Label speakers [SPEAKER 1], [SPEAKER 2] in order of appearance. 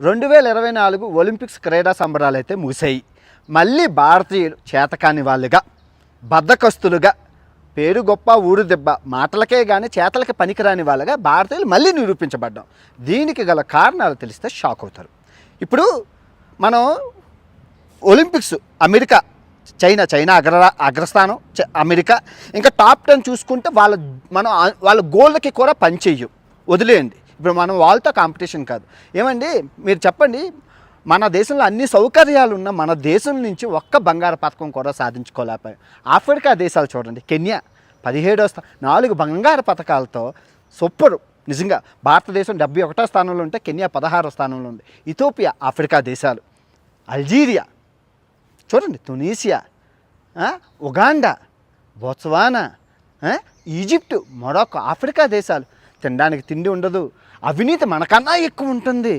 [SPEAKER 1] 2024 Olympics క్రీడా సంబరాలు అయితే ముగిశాయి. మళ్ళీ భారతీయులు చేతకాని వాళ్ళుగా, బద్ధకస్తులుగా, పేరు గొప్ప ఊరు దెబ్బ, మాటలకే కానీ చేతలకి పనికిరాని వాళ్ళగా భారతీయులు మళ్ళీ నిరూపించబడ్డాం. దీనికి గల కారణాలు తెలిస్తే షాక్ అవుతారు. ఇప్పుడు మనం ఒలింపిక్స్ అమెరికా, చైనా అగ్రస్థానం, అమెరికా, ఇంకా టాప్ 10 చూసుకుంటే వాళ్ళ గోళ్ళకి కూడా పనిచేయు, వదిలేయండి. ఇప్పుడు మనం వాళ్ళతో కాంపిటీషన్ కాదు. ఏమండి మీరు చెప్పండి, మన దేశంలో అన్ని సౌకర్యాలు ఉన్న మన దేశం నుంచి ఒక్క బంగారు పథకం కూడా సాధించుకోలేకపోయాం. ఆఫ్రికా దేశాలు చూడండి, కెన్యా 17వ 4 బంగారు పథకాలతో సూపరు. నిజంగా భారతదేశం 71వ స్థానంలో ఉంటే కెన్యా 16వ స్థానంలో ఉంది. ఇథియోపియా ఆఫ్రికా దేశాలు, అల్జీరియా చూడండి, Tunisia, Uganda, Botswana, Egypt, Morocco Africa దేశాలు. తినడానికి తిండి ఉండదు, అవినీతి మనకన్నా ఎక్కువ ఉంటుంది.